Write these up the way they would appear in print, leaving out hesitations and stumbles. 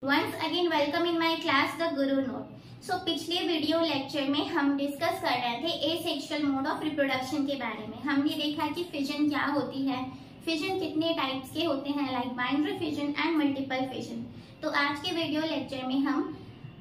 Once again welcome in my class the guru note. सो पिछले video lecture में हम डिस्कस कर रहे थे एसेक्सुअल मोड ऑफ रिप्रोडक्शन के बारे में। हमने देखा कि फिजन क्या होती है, फिजन कितने टाइप्स के होते हैं, like binary fission and multiple fission. तो आज के वीडियो लेक्चर में हम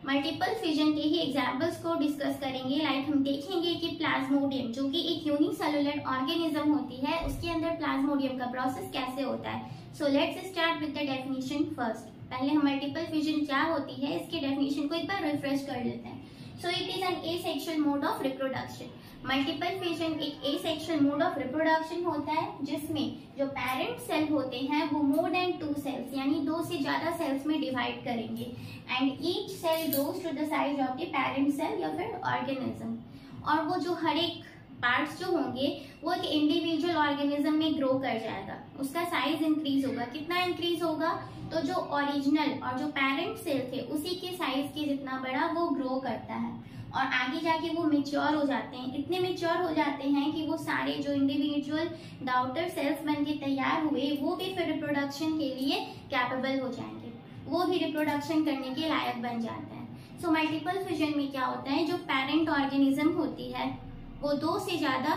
मल्टीपल फिजन के ही एग्जाम्पल्स को डिस्कस करेंगे। लाइक हम देखेंगे कि प्लाज्मोडियम जो कि एक यूनिसेलुलर ऑर्गेनिज्म होती है, उसके अंदर प्लाज्मोडियम का प्रोसेस कैसे होता है। So let's start with the definition first. पहले हम मल्टीपल फिजन क्या होती है इसके डेफिनेशन को एक बार रिफ्रेश कर लेते हैं। So it is an asexual mode of reproduction. Multiple fission एक एसेक्सुअल मोड ऑफ रिप्रोडक्शन होता है जिसमें जो पेरेंट सेल होते हैं वो मोर देन 2 सेल्स यानी 2 से ज्यादा सेल्स में डिवाइड करेंगे and each cell goes to the size of the parent cell या फिर ऑर्गेनिज्म। और वो जो हर एक पार्ट्स जो होंगे वो एक इंडिविजुअल ऑर्गेनिज्म में ग्रो कर जाएगा, उसका साइज इंक्रीज होगा। कितना इंक्रीज होगा? तो जो ओरिजिनल और जो पेरेंट सेल थे उसी के साइज के जितना बड़ा वो ग्रो करता है और आगे जाके वो मेच्योर हो जाते हैं। इतने मेच्योर हो जाते हैं कि वो सारे जो इंडिविजुअल डाउटर सेल्स बन के तैयार हुए वो भी फिर रिप्रोडक्शन के लिए कैपेबल हो जाएंगे, वो भी रिप्रोडक्शन करने के लायक बन जाते हैं। सो मल्टीपल फिजन में क्या होता है, जो पेरेंट ऑर्गेनिज्म होती है वो 2 से ज्यादा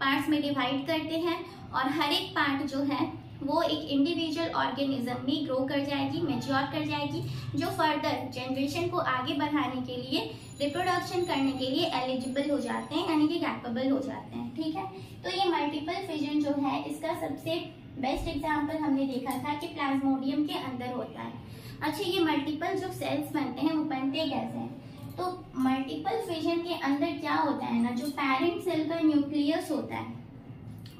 पार्ट्स में डिवाइड करते हैं और हर एक पार्ट जो है वो एक इंडिविजुअल ऑर्गेनिज्म में ग्रो कर जाएगी, मैच्योर कर जाएगी, जो फर्दर जनरेशन को आगे बढ़ाने के लिए रिप्रोडक्शन करने के लिए एलिजिबल हो जाते हैं यानी कि कैपेबल हो जाते हैं। ठीक है, तो ये मल्टीपल फिजन जो है इसका सबसे बेस्ट एग्जाम्पल हमने देखा था कि प्लाज्मोडियम के अंदर होता है। अच्छा, ये मल्टीपल जो सेल्स बनते हैं वो बनते कैसे हैं? तो मल्टीपल फिजन के अंदर क्या होता है ना, जो पेरेंट सेल का न्यूक्लियस होता है,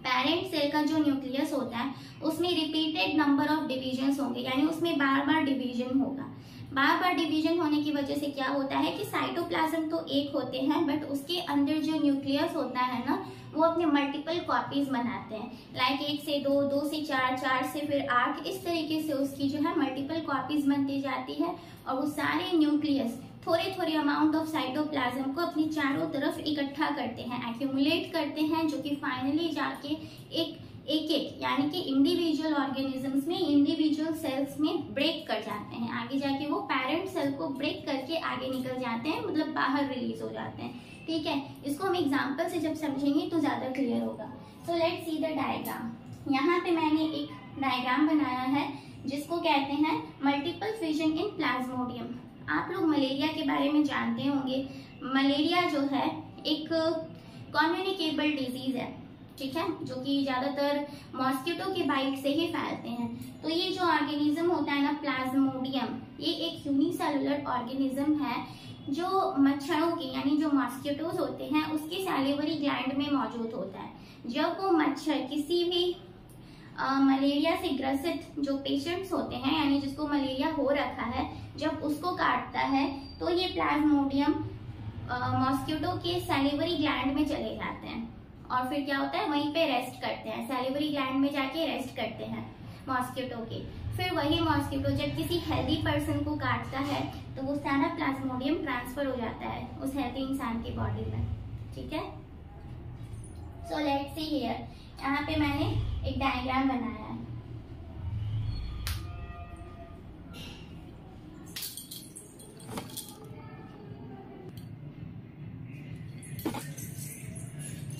पेरेंट सेल का जो न्यूक्लियस होता है उसमें रिपीटेड नंबर ऑफ डिविजन्स होंगे यानी उसमें बार बार डिवीजन होगा। बार बार डिवीजन होने की वजह से क्या होता है कि साइटोप्लाज्म तो एक होते हैं बट उसके अंदर जो न्यूक्लियस होता है ना वो अपने मल्टीपल कॉपीज बनाते हैं। लाइक 1 से 2, 2 से 4, 4 से फिर 8, इस तरीके से उसकी जो है मल्टीपल कॉपीज बनती जाती है और वो सारे न्यूक्लियस थोड़े थोड़े अमाउंट ऑफ साइटोप्लाज्म को अपनी चारों तरफ इकट्ठा करते हैं, एक्यूमुलेट करते हैं, जो कि फाइनली जाके एक यानी कि इंडिविजुअल ऑर्गेनिजम्स में, इंडिविजुअल सेल्स में ब्रेक कर जाते हैं। आगे जाके वो पेरेंट सेल को ब्रेक करके आगे निकल जाते हैं, मतलब बाहर रिलीज हो जाते हैं। ठीक है, इसको हम एग्जाम्पल से जब समझेंगे तो ज्यादा क्लियर होगा। So let's see the diagram. यहाँ पे मैंने एक डायग्राम बनाया है जिसको कहते हैं मल्टीपल फिजन इन प्लाज्मोडियम। आप लोग मलेरिया के बारे में जानते होंगे। मलेरिया जो है एक कम्युनिकेबल डिजीज है, ठीक है, जो कि ज्यादातर मॉस्किटो के बाइट से ही फैलते हैं। तो ये जो ऑर्गेनिज्म होता है ना प्लाज्मोडियम, ये एक यूनिसेलुलर ऑर्गेनिज्म है जो मच्छरों के यानी जो मॉस्किटोज होते हैं उसके सैलिवरी ग्लैंड में मौजूद होता है। जब वो मच्छर किसी भी मलेरिया से ग्रसित जो पेशेंट्स होते हैं यानी जिसको मलेरिया हो रखा है, जब उसको काटता है तो ये प्लाज्मोडियम मॉस्किटो के सैलिवरी ग्लैंड में चले जाते हैं और फिर क्या होता है वहीं पे रेस्ट करते हैं, सैलिवरी ग्लैंड में जाके रेस्ट करते हैं मॉस्किटो के। फिर वही मॉस्किटो जब किसी हेल्दी पर्सन को काटता है तो वो सारा प्लाज्मोडियम ट्रांसफर हो जाता है उस हेल्दी इंसान की बॉडी में। ठीक है, सो लेट्स सी हियर। यहाँ पे मैंने एक डायग्राम बनाया है।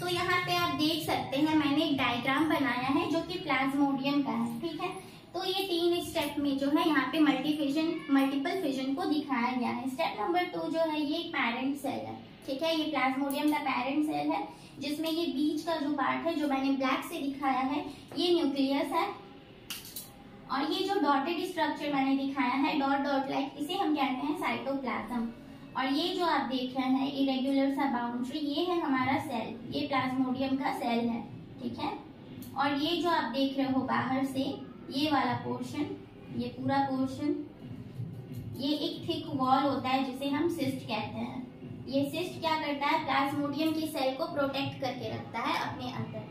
तो यहाँ पे आप देख सकते हैं मैंने एक डायग्राम बनाया है जो कि प्लाज्मोडियम का है। ठीक है, तो ये 3 स्टेप में जो है यहाँ पे मल्टीपल फिजन को दिखाया गया है। स्टेप नंबर 2 जो है ये पेरेंट सेल है। ठीक है, ये प्लाज्मोडियम का पेरेंट सेल है जिसमें ये बीच का जो पार्ट है जो मैंने ब्लैक से दिखाया है ये न्यूक्लियस है और ये जो डॉटेड स्ट्रक्चर मैंने दिखाया है डॉट डॉट लाइक, इसे हम कहते हैं साइटोप्लाज्म। और ये जो आप देख रहे हैं इरेगुलर सा बाउंड्री, ये है हमारा सेल, ये प्लाज्मोडियम का सेल है। ठीक है, और ये जो आप देख रहे हो बाहर से ये वाला पोर्शन, ये पूरा पोर्शन, ये एक थिक वॉल होता है जिसे हम सिस्ट कहते हैं। ये सिस्ट क्या करता है, प्लाज्मोडियम की सेल को प्रोटेक्ट करके रखता है अपने अंदर।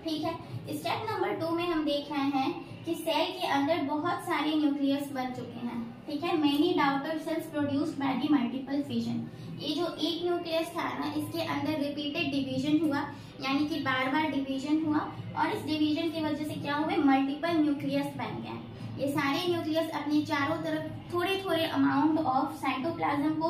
ठीक है, स्टेप नंबर 2 में हम देख रहे हैं कि सेल के अंदर बहुत सारे न्यूक्लियस बन चुके हैं। ठीक है, many daughter cells produced by the multiple fission. ये जो एक न्यूक्लियस था ना इसके अंदर रिपीटेड डिवीजन हुआ यानी कि बार बार डिवीजन हुआ और इस डिवीजन की वजह से क्या हुए, मल्टीपल न्यूक्लियस बन गए। ये सारे न्यूक्लियस अपने चारों तरफ थोड़े थोड़े अमाउंट ऑफ साइटोप्लाज्म को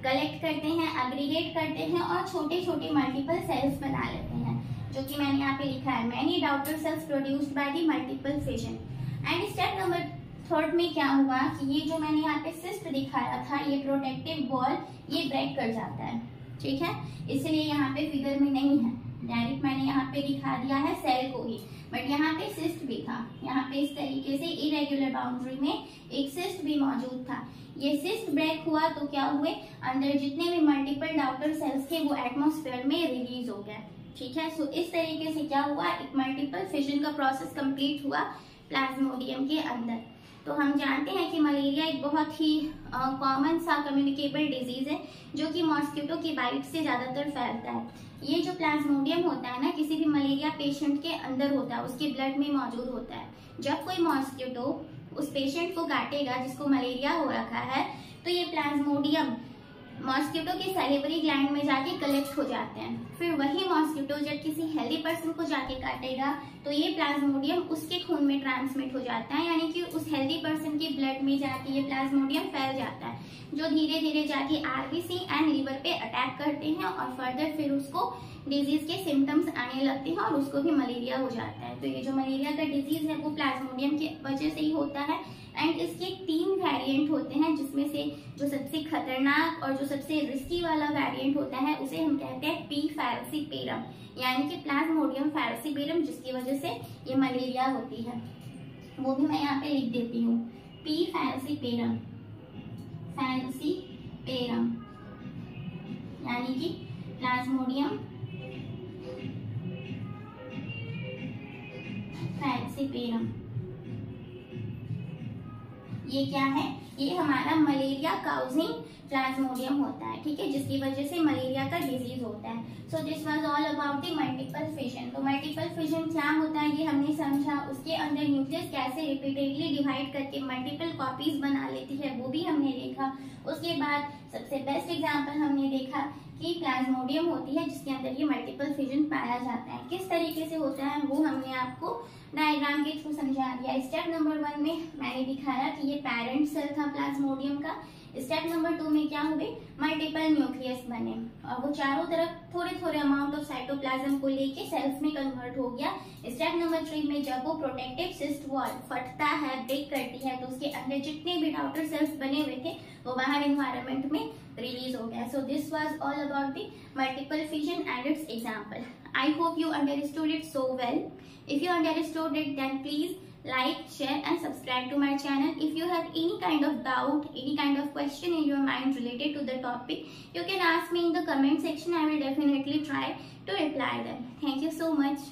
कलेक्ट करते हैं, एग्रीगेट करते हैं और छोटे छोटे मल्टीपल सेल्स बना लेते हैं, जो कि मैंने यहाँ पे लिखा है many daughter cells produced by the multiple fission. And step number 3 में क्या हुआ कि ये जो मैंने यहाँ पे सिस्ट दिखाया था, ये प्रोटेक्टिव वॉल ये ब्रेक कर जाता है, ठीक है, इसलिए यहाँ पे फिगर में नहीं है, डायरेक्ट मैंने यहाँ पे दिखा दिया है सेल को ही, बट यहाँ पे सिस्ट भी था। यहाँ पे इस तरीके से इरेगुलर बाउंड्री में एक सिस्ट भी मौजूद था। ये सिस्ट ब्रेक हुआ तो क्या हुए, अंदर जितने भी मल्टीपल डॉटर सेल्स थे वो एटमॉस्फेयर में रिलीज हो गए, ठीक है। सो इस तरीके से क्या हुआ, एक मल्टीपल फिजन का प्रोसेस कंप्लीट हुआ प्लाज्मोडियम के अंदर। तो हम जानते हैं कि मलेरिया एक बहुत ही कॉमन सा कम्युनिकेबल डिजीज है, जो कि मॉस्किटो की बाइट से ज्यादातर फैलता है। ये जो प्लाज्मोडियम होता है ना, किसी भी मलेरिया पेशेंट के अंदर होता है, उसके ब्लड में मौजूद होता है। जब कोई मॉस्किटो उस पेशेंट को काटेगा जिसको मलेरिया हो रखा है, तो ये प्लाज्मोडियम मॉस्किटो के सैलिवरी ग्लैंड में जाके कलेक्ट हो जाते हैं। फिर वही मॉस्किटो जब किसी हेल्दी पर्सन को जाके काटेगा तो ये प्लाज्मोडियम उसके खून में ट्रांसमिट हो जाता है, यानी कि उस हेल्दी पर्सन के ब्लड में जाके ये प्लाज्मोडियम फैल जाता है, जो धीरे धीरे जाके आरबीसी एंड लिवर पे अटैक करते हैं और फर्दर फिर उसको डिजीज के सिम्टम्स आने लगते हैं और उसको भी मलेरिया हो जाता है। तो ये जो मलेरिया का डिजीज है वो प्लाज्मोडियम की वजह से ही होता है। एंड इसके 3 वेरिएंट होते हैं, जिसमें से जो सबसे खतरनाक और जो सबसे रिस्की वाला वेरिएंट होता है उसे हम कहते हैं पी फैल्सीपेरम, यानी कि प्लाज्मोडियम फैल्सीपेरम, जिसकी वजह से ये मलेरिया होती है। वो भी मैं यहाँ पे लिख देती हूँ, पी फैल्सीपेरम, फैल्सीपेरम यानी कि प्लाज्मोडियम फैल्सीपेरम। ये क्या है, ये हमारा मलेरिया काउजिंग प्लाज्मोडियम होता है, ठीक है, जिसकी वजह से मलेरिया का डिजीज होता है। So this was all about the multiple fission. तो मल्टीपल फिजन क्या होता है ये हमने समझा, उसके अंदर न्यूक्लियस कैसे रिपीटेडली डिवाइड करके मल्टीपल कॉपीज बना लेती है वो भी हमने देखा। उसके बाद सबसे बेस्ट एग्जांपल हमने देखा कि प्लाज्मोडियम होती है जिसके अंदर ये मल्टीपल फिजन पाया जाता है। किस तरीके से होता है वो हमने आपको डायग्राम के थ्रू समझा दिया। स्टेप नंबर 1 में मैंने दिखाया कि ये पेरेंट सेल था प्लाज्मोडियम का। स्टेप नंबर 2 में क्या हुए, मल्टीपल न्यूक्लियस बने और वो चारों तरफ थोड़े थोड़े अमाउंट ऑफ साइटोप्लाज्म को लेके सेल्स में कन्वर्ट हो गया। स्टेप नंबर 3 में जब वो प्रोटेक्टिव सिस्ट वॉल फटता है, ब्रेक करती है, तो उसके अंदर जितने भी डॉटर सेल्स बने हुए थे वो बाहर एनवायरनमेंट में रिलीज हो गया। So this was all about the multiple fission and it's example. I hope you understood it so well. If you understood it, then please like, share and subscribe to my channel. If you have any kind of doubt, any kind of question in your mind related to the topic, you can ask me in the comment section. I will definitely try to reply them. Thank you so much.